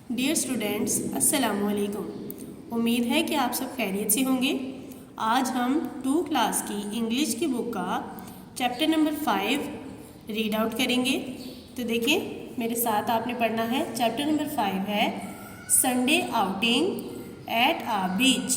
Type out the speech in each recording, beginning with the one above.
Dear students, अस्सलाम वालेकुम। उम्मीद है कि आप सब खैरियत से होंगे। आज हम 2 क्लास की इंग्लिश की बुक का चैप्टर नंबर 5 रीड आउट करेंगे। तो देखें, मेरे साथ आपने पढ़ना है। चैप्टर नंबर 5 है संडे आउटिंग एट आ बीच।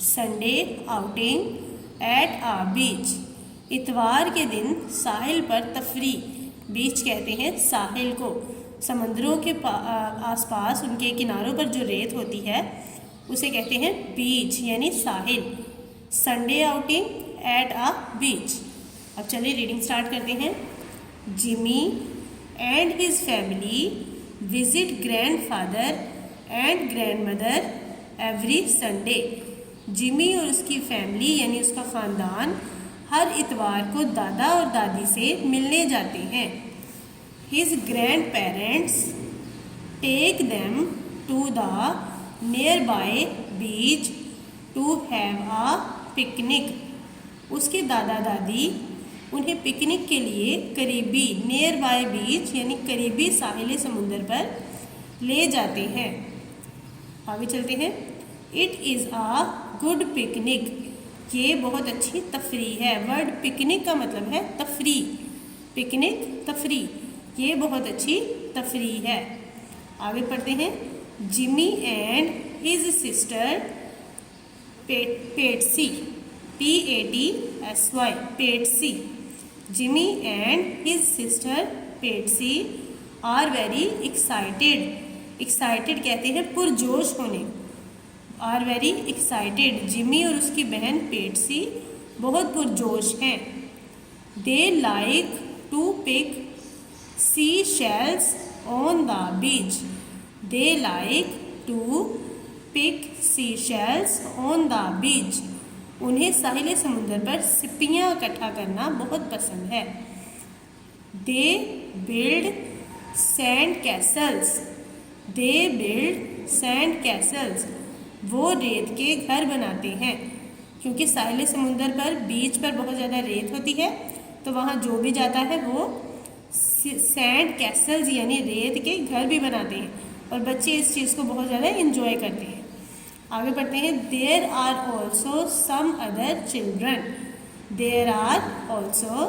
संडे आउटिंग एट आ बीच, इतवार के दिन साहिल पर तफरी। बीच कहते हैं साहिल को, समंदरों के आसपास उनके किनारों पर जो रेत होती है उसे कहते हैं बीच यानी साहिल। संडे आउटिंग एट आ बीच। अब चलिए रीडिंग स्टार्ट करते हैं। Jimmy and his family visit grandfather and grandmother every Sunday. Jimmy और उसकी फैमिली यानी उसका ख़ानदान हर इतवार को दादा और दादी से मिलने जाते हैं। His grandparents take them to the nearby beach to have a picnic. उसके दादा दादी उन्हें पिकनिक के लिए करीबी नियर बाय बीच यानी करीबी साहिल समुंदर पर ले जाते हैं। आगे चलते हैं। It is a good picnic. ये बहुत अच्छी तफरी है। वर्ड पिकनिक का मतलब है तफरी। पिकनिक तफरी, ये बहुत अच्छी तफरी है। आगे पढ़ते हैं। Jimmy and his sister Patsy, PATSY, Patsy. Jimmy and his sister Patsy are very excited. Excited कहते हैं पुरजोश होने। आर वेरी एक्साइटेड, जिमी और उसकी बहन पेट्सी बहुत पुरजोश हैं। They like to pick seashells on the beach. They like to pick seashells on the beach. उन्हें साहिल समुद्र पर सिप्पियाँ इकट्ठा करना बहुत पसंद है। They build sand castles. They build sand castles. वो रेत के घर बनाते हैं। क्योंकि साहिल समुद्र पर बीच पर बहुत ज़्यादा रेत होती है, तो वहाँ जो भी जाता है वो सैंड कैसल्स यानी रेत के घर भी बनाते हैं और बच्चे इस चीज़ को बहुत ज़्यादा इंजॉय करते हैं। आगे बढ़ते हैं। There are also some other children. There are also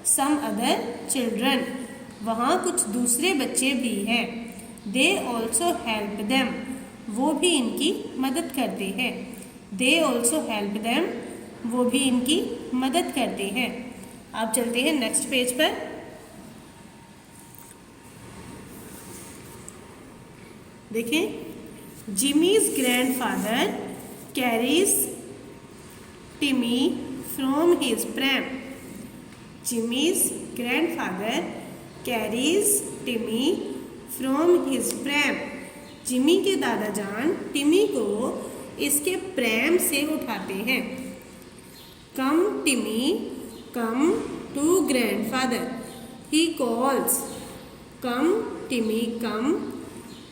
some other children, वहाँ कुछ दूसरे बच्चे भी हैं। दे ऑल्सो हेल्प देम, वो भी इनकी मदद करते हैं। दे ऑल्सो हेल्प देम, वो भी इनकी मदद करते हैं। अब चलते हैं नेक्स्ट पेज पर। देखें, जिमीज ग्रैंडफादर कैरीज टिमी from his pram. Jimmy's grandfather carries टिमी फ्रॉम हिज प्रैम। जिमी के दादा जान टिमी को इसके प्रैम से उठाते हैं। Come Timmy come to grandfather, he calls. Come Timmy come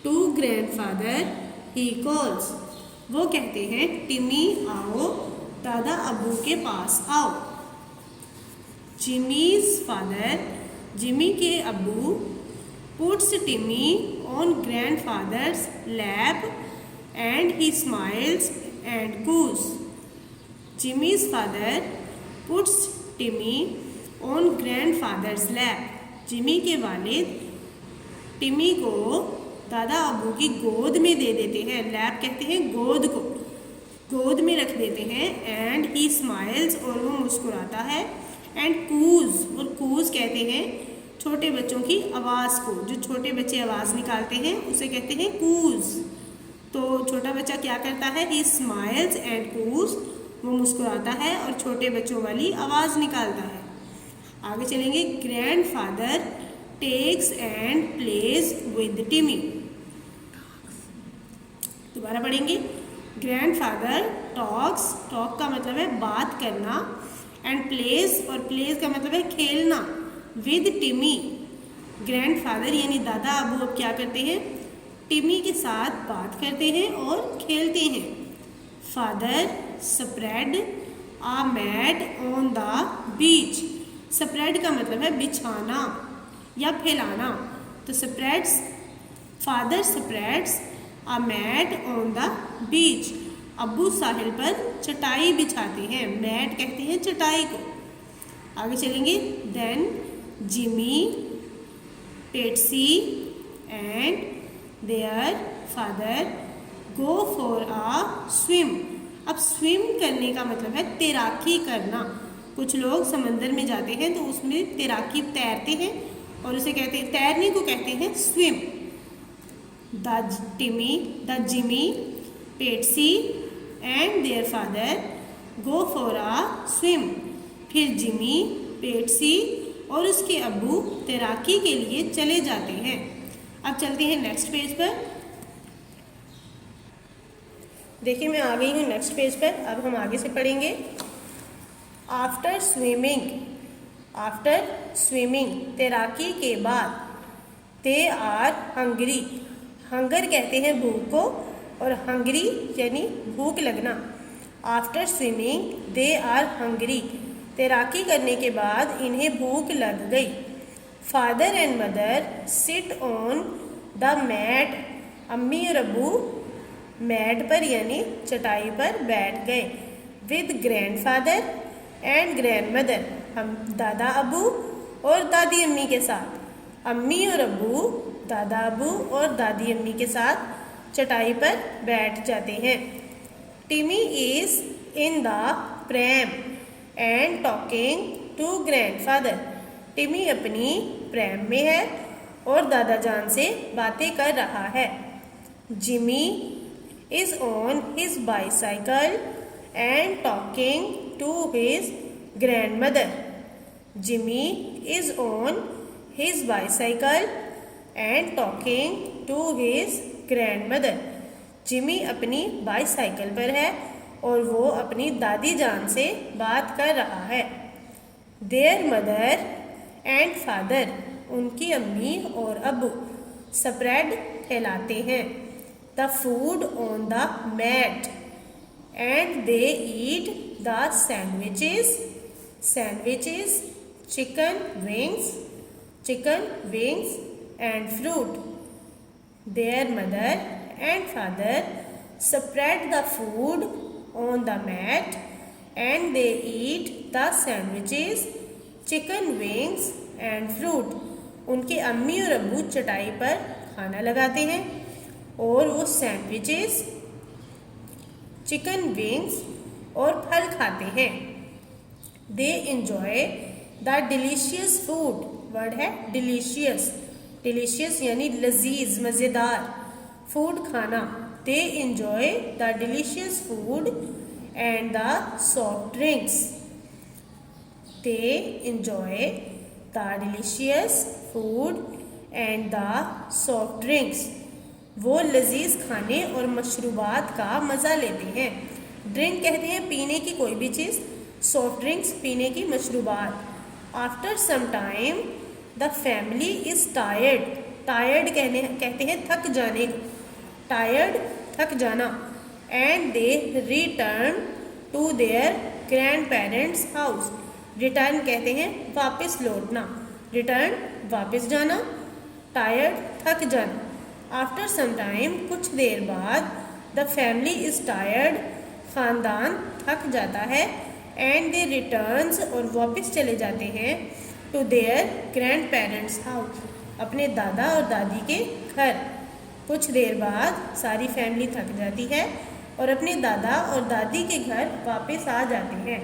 to grandfather, he calls. वो कहते हैं टिमी आओ, दादा अब्बू के पास आओ। जिमीज फादर, जिमी के अब्बू पुट्स टिमी on grandfathers lap and he smiles and कूस। जिमीज फादर पुट्स टिमी ऑन ग्रैंडफादर्स लैप। जिमी के वालिद टिमी को दादा अब्बू की गोद में दे देते हैं। लैप कहते हैं गोद को, गोद में रख देते हैं। एंड ही स्माइल्स, और वो मुस्कुराता है। एंड कूज, और कूज कहते हैं छोटे बच्चों की आवाज़ को। जो छोटे बच्चे आवाज़ निकालते हैं उसे कहते हैं कूज। तो छोटा बच्चा क्या करता है? ही स्माइल्स एंड कूज, वो मुस्कुराता है और छोटे बच्चों वाली आवाज़ निकालता है। आगे चलेंगे। Grandfather takes and plays with Timmy. दोबारा पढ़ेंगे। ग्रैंडफादर टॉक्स, टॉक का मतलब है बात करना, एंड प्लेज, और प्लेज का मतलब है खेलना, विद टिमी। ग्रैंडफादर यानी दादा अबू अब क्या करते हैं? टिमी के साथ बात करते हैं और खेलते हैं। Father spread a mat on the beach. Spread का मतलब है बिछाना या फैलाना, तो spreads father spreads a mat on the beach. अब्बू साहिल पर चटाई बिछाते हैं। मैट कहते हैं चटाई को। आगे चलेंगे। Then Jimmy, Patsy and their father go for a swim. अब स्विम करने का मतलब है तैराकी करना। कुछ लोग समंदर में जाते हैं तो उसमें तैराकी तैरते हैं और उसे कहते हैं, तैरने को कहते हैं swim. The Jimmy, Patsy and their father go for a swim. फिर जिमी, पेट्सी और उसके अब्बू तैराकी के लिए चले जाते हैं। अब चलते हैं नेक्स्ट पेज पर। देखिए मैं आ गई हूँ नेक्स्ट पेज पर। अब हम आगे से पढ़ेंगे। आफ्टर स्विमिंग तैराकी के बाद, दे आर हंगरी। हंगर कहते हैं भूख को और हंगरी यानी भूख लगना। After swimming they are hungry, तैराकी करने के बाद इन्हें भूख लग गई। Father and mother sit on the mat. अम्मी और अब्बू मैट पर यानी चटाई पर बैठ गए। विद ग्रैंडफादर एंड ग्रैंडमदर, हम दादा अब्बू और दादी अम्मी के साथ। अम्मी और अब्बू दादा अब्बू और दादी अम्मी के साथ चटाई पर बैठ जाते हैं। Timmy is in the pram and talking to grandfather. टिमी अपनी प्रैम में है और दादा जान से बातें कर रहा है। Jimmy is on his bicycle and talking to his grandmother. Jimmy is on his bicycle and talking to his grandmother. Jimmy अपनी बाईसाइकिल पर है और वो अपनी दादी जान से बात कर रहा है। Their mother and father, उनकी अम्मी और अब्बू स्प्रेड फैलाते हैं the food on the mat and they eat the sandwiches, chicken wings and fruit. Their mother and father spread the food on the mat and they eat the sandwiches, chicken wings and fruit. उनके अम्मी और अब्बू चटाई पर खाना लगाते हैं और वो सैंडविचेस, चिकन विंग्स और फल खाते हैं। They enjoy the delicious food. Word है डिलीशियस। डिलीशियस यानी लजीज, मज़ेदार। फूड खाना। They enjoy the delicious food and the soft drinks. They enjoy the delicious food and the soft drinks. वो लजीज खाने और मशरूबात का मज़ा लेते हैं। ड्रिंक कहते हैं पीने की कोई भी चीज़। सॉफ्ट ड्रिंक्स पीने की मशरूबात। After some time the family is tired. Tired कहते हैं थक जाने को। टायर्ड थक जाना। And they return to their grandparents house. Return कहते हैं वापस लौटना। रिटर्न वापस जाना। टायर्ड थक जाना। आफ्टर सम टाइम कुछ देर बाद, द फैमिली इज़ टायर्ड, ख़ानदान थक जाता है। एंड दे रिटर्न्स और वापस चले जाते हैं to their grandparents house, अपने दादा और दादी के घर। कुछ देर बाद सारी फैमिली थक जाती है और अपने दादा और दादी के घर वापस आ जाते हैं।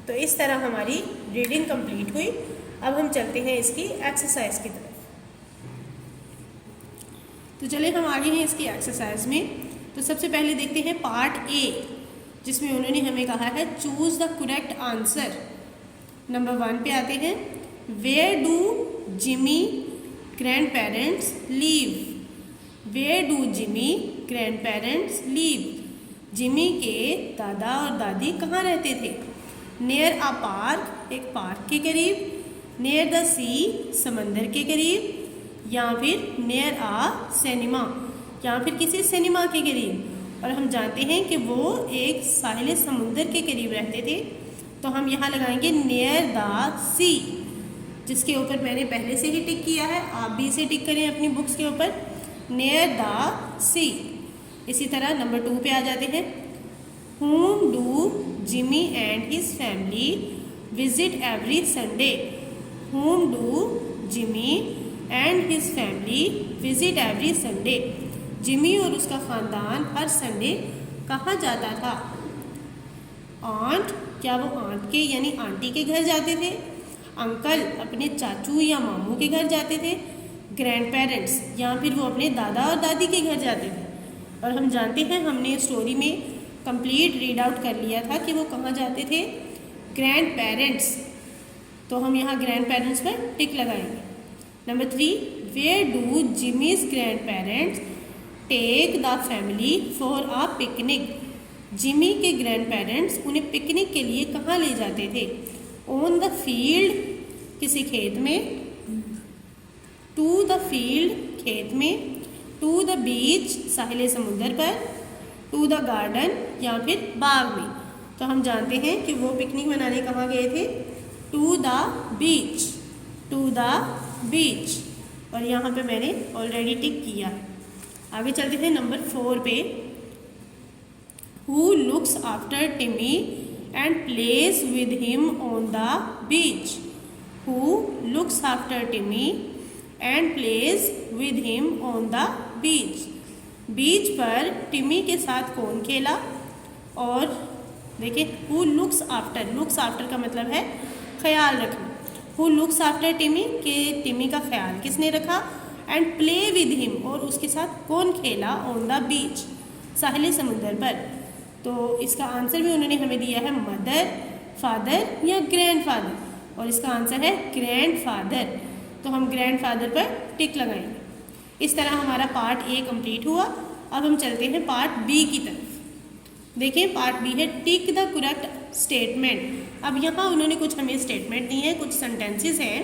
तो इस तरह हमारी रीडिंग कंप्लीट हुई। अब हम चलते हैं इसकी एक्सरसाइज की तरफ। तो चलिए हम आगे हैं इसकी एक्सरसाइज में। तो सबसे पहले देखते हैं पार्ट ए, जिसमें उन्होंने हमें कहा है choose the correct answer. Number 1 पे आते हैं। Where do Jimmy grandparents live. Where do Jimmy grandparents live. जिमी के दादा और दादी कहाँ रहते थे। नियर अ पार्क, एक पार्क के करीब। नियर द सी, समंदर के करीब। या फिर नियर आ सिनेमा, या फिर किसी सिनेमा के करीब। और हम जानते हैं कि वो एक साहिल समुंदर के करीब रहते थे, तो हम यहाँ लगाएंगे नियर द सी, जिसके ऊपर मैंने पहले से ही टिक किया है। आप भी इसे टिक करें अपनी बुक्स के ऊपर। near the sea। इसी तरह नंबर 2 पे आ जाते हैं। Whom do Jimmy and his family visit every Sunday? Whom do Jimmy and his family visit every Sunday? Jimmy और उसका ख़ानदान हर संडे कहाँ जाता था? ऑन्ट, क्या वो आंट के यानी आंटी के घर जाते थे? अंकल, अपने चाचू या मामू के घर जाते थे? ग्रैंड पेरेंट्स, या फिर वो अपने दादा और दादी के घर जाते थे? और हम जानते हैं, हमने स्टोरी में कंप्लीट रीड आउट कर लिया था कि वो कहाँ जाते थे? Grandparents. तो हम यहाँ ग्रैंड पेरेंट्स पर टिक लगाएंगे। Number 3, where do Jimmy's grandparents take the family for a picnic? जिमी के ग्रैंड पेरेंट्स उन्हें पिकनिक के लिए कहाँ ले जाते थे? ऑन द फील्ड, किसी खेत में। टू द फील्ड, खेत में। टू द बीच, साहिल समुद्र पर। टू द गार्डन, या फिर बाग में। तो हम जानते हैं कि वो पिकनिक मनाने कहाँ गए थे? To the beach. To the beach. और यहाँ पे मैंने ऑलरेडी टिक किया। आगे चलते थे नंबर 4 पे। Who looks after Timmy and plays with him on the beach? Who looks after Timmy and plays with him on the beach? बीच पर टिमी के साथ कौन खेला? और देखिए, who looks after, looks after का मतलब है ख्याल रखना। Who looks after Timmy, के टिमी का ख्याल किसने रखा? एंड प्ले विद हिम, और उसके साथ कौन खेला? ऑन द बीच, साहिल समुद्र पर। तो इसका आंसर भी उन्होंने हमें दिया है मदर, फादर या ग्रैंड फादर, और इसका आंसर है ग्रैंड फादर। तो हम ग्रैंड फादर पर टिक लगाएंगे। इस तरह हमारा पार्ट ए कंप्लीट हुआ। अब हम चलते हैं पार्ट बी की तरफ। देखिए, पार्ट बी है टिक द करेक्ट स्टेटमेंट। अब यहाँ उन्होंने कुछ हमें स्टेटमेंट दी हैं, कुछ सेंटेंसेस हैं,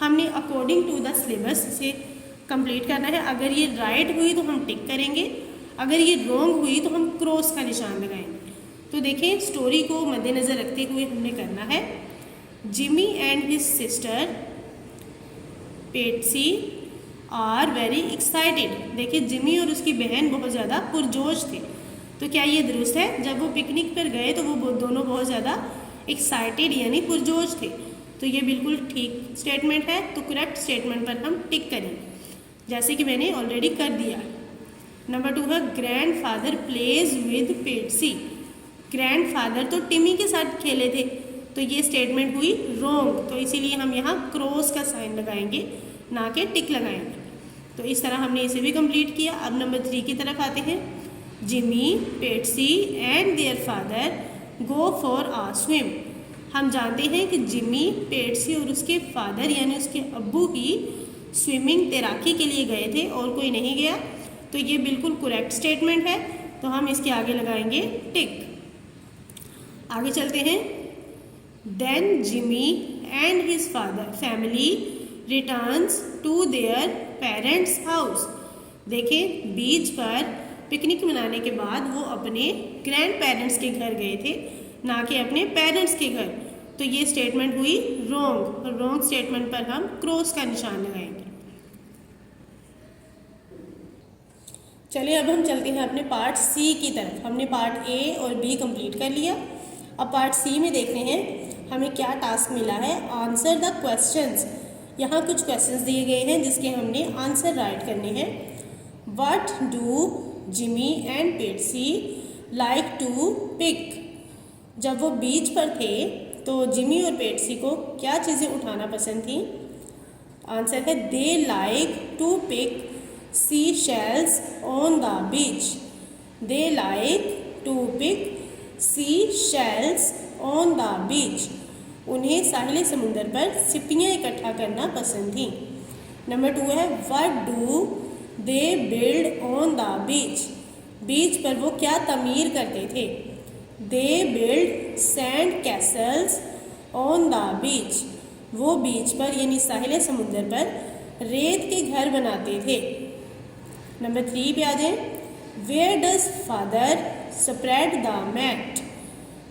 हमने अकॉर्डिंग टू द सिलेबस से कंप्लीट करना है। अगर ये राइट हुई तो हम टिक करेंगे, अगर ये रॉन्ग हुई तो हम क्रॉस का निशान लगाएंगे। तो देखें, स्टोरी को मद्देनज़र रखते हुए हमने करना है। Jimmy and his sister Patsy are very excited. देखिए, जिमी और उसकी बहन बहुत ज़्यादा पुरजोश थे। तो क्या ये दुरुस्त है? जब वो पिकनिक पर गए तो वो दोनों बहुत ज़्यादा एक्साइटेड यानी पुरजोश थे। तो ये बिल्कुल ठीक स्टेटमेंट है। तो करेक्ट स्टेटमेंट पर हम टिक करेंगे, जैसे कि मैंने ऑलरेडी कर दिया। नंबर 2 है grandfather plays with Patsy. Grandfather तो टिमी के साथ खेले थे, तो ये स्टेटमेंट हुई रॉन्ग। तो इसीलिए हम यहाँ क्रॉस का साइन लगाएंगे, ना कि टिक लगाएंगे। तो इस तरह हमने इसे भी कंप्लीट किया। अब नंबर 3 की तरफ आते हैं। Jimmy, Patsy and their father go for a swim. हम जानते हैं कि जिमी, पेट्सी और उसके फादर यानी उसके अब्बू ही स्विमिंग, तैराकी के लिए गए थे और कोई नहीं गया। तो ये बिल्कुल करेक्ट स्टेटमेंट है। तो हम इसके आगे लगाएंगे टिक। आगे चलते हैं। Then Jimmy and his father family returns to their parents house. देखें, बीच पर पिकनिक मनाने के बाद वो अपने ग्रैंड पेरेंट्स के घर गए थे, ना कि अपने पेरेंट्स के घर। तो ये स्टेटमेंट हुई रॉन्ग। रॉन्ग स्टेटमेंट पर हम क्रॉस का निशान लगाएंगे। चलिए, अब हम चलते हैं अपने पार्ट सी की तरफ। हमने पार्ट ए और बी कंप्लीट कर लिया। अब पार्ट सी में देखते हैं हमें क्या टास्क मिला है। Answer the questions. यहाँ कुछ क्वेश्चंस दिए गए हैं जिसके हमने आंसर राइट करने हैं। What do Jimmy and Patsy like to pick. जब वो बीच पर थे तो जिमी और पेट्सी को क्या चीज़ें उठाना पसंद थी? आंसर है they like to pick seashells on the beach. They like to pick seashells on the beach. उन्हें साहिल समुद्र पर सिपियाँ इकट्ठा करना पसंद थी। नंबर 2 है what do they build on the beach. Beach पर वो क्या तमीर करते थे? They build sand castles on the beach. वो बीच पर यानी साहिल समुद्र पर रेत के घर बनाते थे। नंबर 3 पे आ जाए। Where does father spread the mat.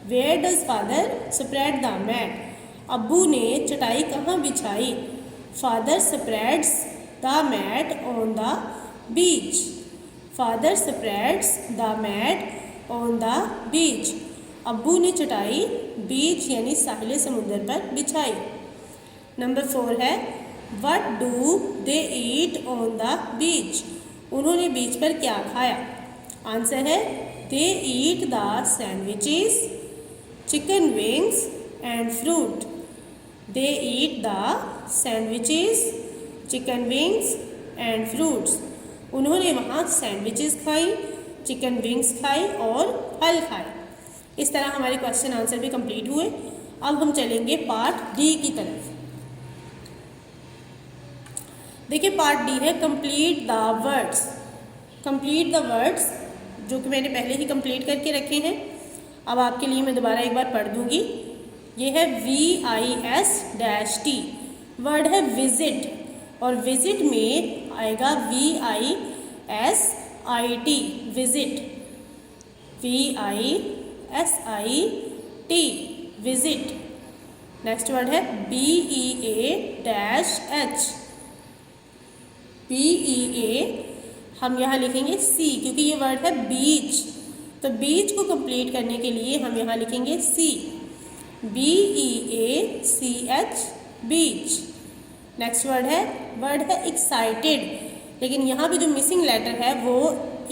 Where does father spread the mat. अब्बू ने चटाई कहाँ बिछाई? Father spreads the mat on the beach. Father spreads the mat on the beach. अब्बू ने चटाई बीच यानी साहिल समुद्र पर बिछाई। नंबर 4 है What do they eat on the beach? उन्होंने बीच पर क्या खाया? आंसर है They eat the sandwiches, chicken wings and fruit. They eat the sandwiches, chicken wings and fruits. उन्होंने वहाँ सैंडविचेस खाई, चिकन विंग्स खाई और फल खाए। इस तरह हमारे क्वेश्चन आंसर भी कंप्लीट हुए। अब हम चलेंगे पार्ट डी की तरफ। देखिए पार्ट डी है complete the words. Complete the words जो कि मैंने पहले ही कंप्लीट करके रखे हैं। अब आपके लिए मैं दोबारा एक बार पढ़ दूंगी। ये है VIST, वर्ड है विजिट और विजिट में आएगा VISIT, visit, VISIT, visit. Next word है BEA-H, BEA हम यहाँ लिखेंगे C क्योंकि ये वर्ड है बीच, तो बीच को कंप्लीट करने के लिए हम यहाँ लिखेंगे C, BEACH, बीच। नेक्स्ट वर्ड है एक्साइटेड, लेकिन यहाँ पे जो मिसिंग लेटर है वो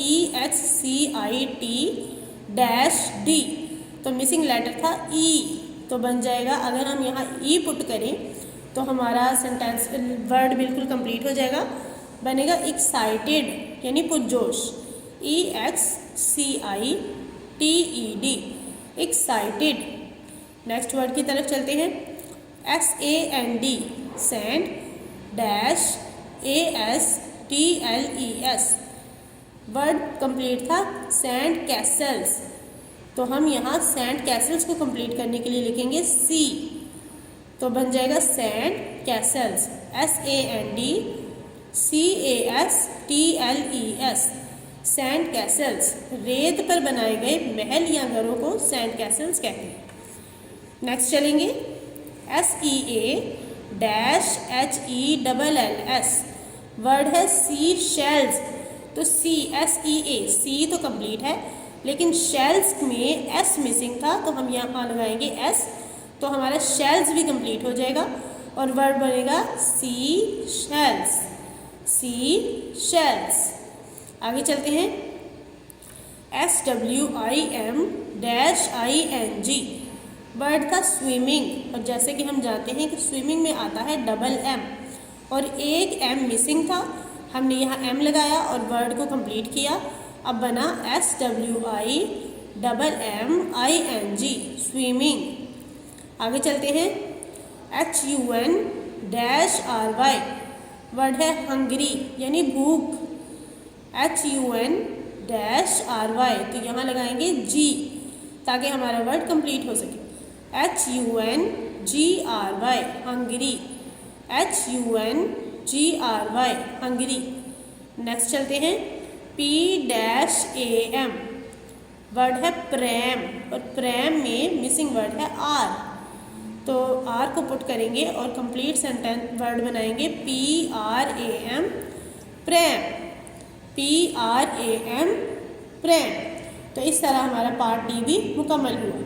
EHCIT-D, तो मिसिंग लेटर था E, तो बन जाएगा अगर हम यहाँ E पुट करें तो हमारा सेंटेंस वर्ड बिल्कुल कंप्लीट हो जाएगा। बनेगा एक्साइटेड यानी पुरजोश, EXCITED, एक्साइटेड। नेक्स्ट वर्ड की तरफ चलते हैं। SAND, sand, ASTLES, word complete था सैंड कैसल्स, तो हम यहाँ सैंड कैसल्स को कंप्लीट करने के लिए लिखेंगे C, तो बन जाएगा sand Castle's, SANDCASTLES, sand Castle's. रेत पर बनाए गए महल या घरों को सैंड कैसल्स कहते हैं। नेक्स्ट चलेंगे SEA-HELLS, वर्ड है सी शेल्स, तो सी तो कंप्लीट है लेकिन शेल्स में S मिसिंग था, तो हम यहाँ लगाएंगे S, तो हमारा शेल्स भी कंप्लीट हो जाएगा और वर्ड बनेगा सी शेल्स, सी शेल्स। आगे चलते हैं SWIM-ING, वर्ड था स्विमिंग, और जैसे कि हम जानते हैं कि स्विमिंग में आता है डबल M और एक M मिसिंग था, हमने यहाँ M लगाया और वर्ड को कंप्लीट किया। अब बना SWIMMING, स्विमिंग। आगे चलते हैं HUN-RY, वर्ड है हंग्री यानी भूख, HUN-RY, तो यहाँ लगाएंगे G ताकि हमारा वर्ड कंप्लीट हो सके। HUNGRY, hungry, HUNGRY, hungry. Next चलते हैं PAM, वर्ड है प्रेम और प्रेम में मिसिंग वर्ड है R, तो R को पुट करेंगे और कंप्लीट सेंटेंस वर्ड बनाएंगे PRAM, प्रेम, PRAM, प्रेम। तो इस तरह हमारा पार्ट डी भी मुकम्मल हुआ।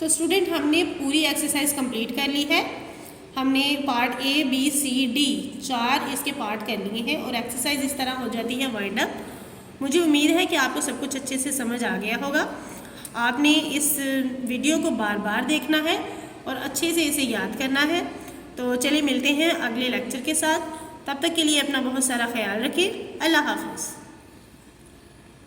तो स्टूडेंट हमने पूरी एक्सरसाइज कंप्लीट कर ली है। हमने पार्ट ABCD 4 इसके पार्ट कर लिए हैं और एक्सरसाइज इस तरह हो जाती है वाइंड अप। मुझे उम्मीद है कि आपको सब कुछ अच्छे से समझ आ गया होगा। आपने इस वीडियो को बार बार देखना है और अच्छे से इसे याद करना है। तो चलिए मिलते हैं अगले लेक्चर के साथ, तब तक के लिए अपना बहुत सारा ख्याल रखिए। अल्लाह हाफ़िज़।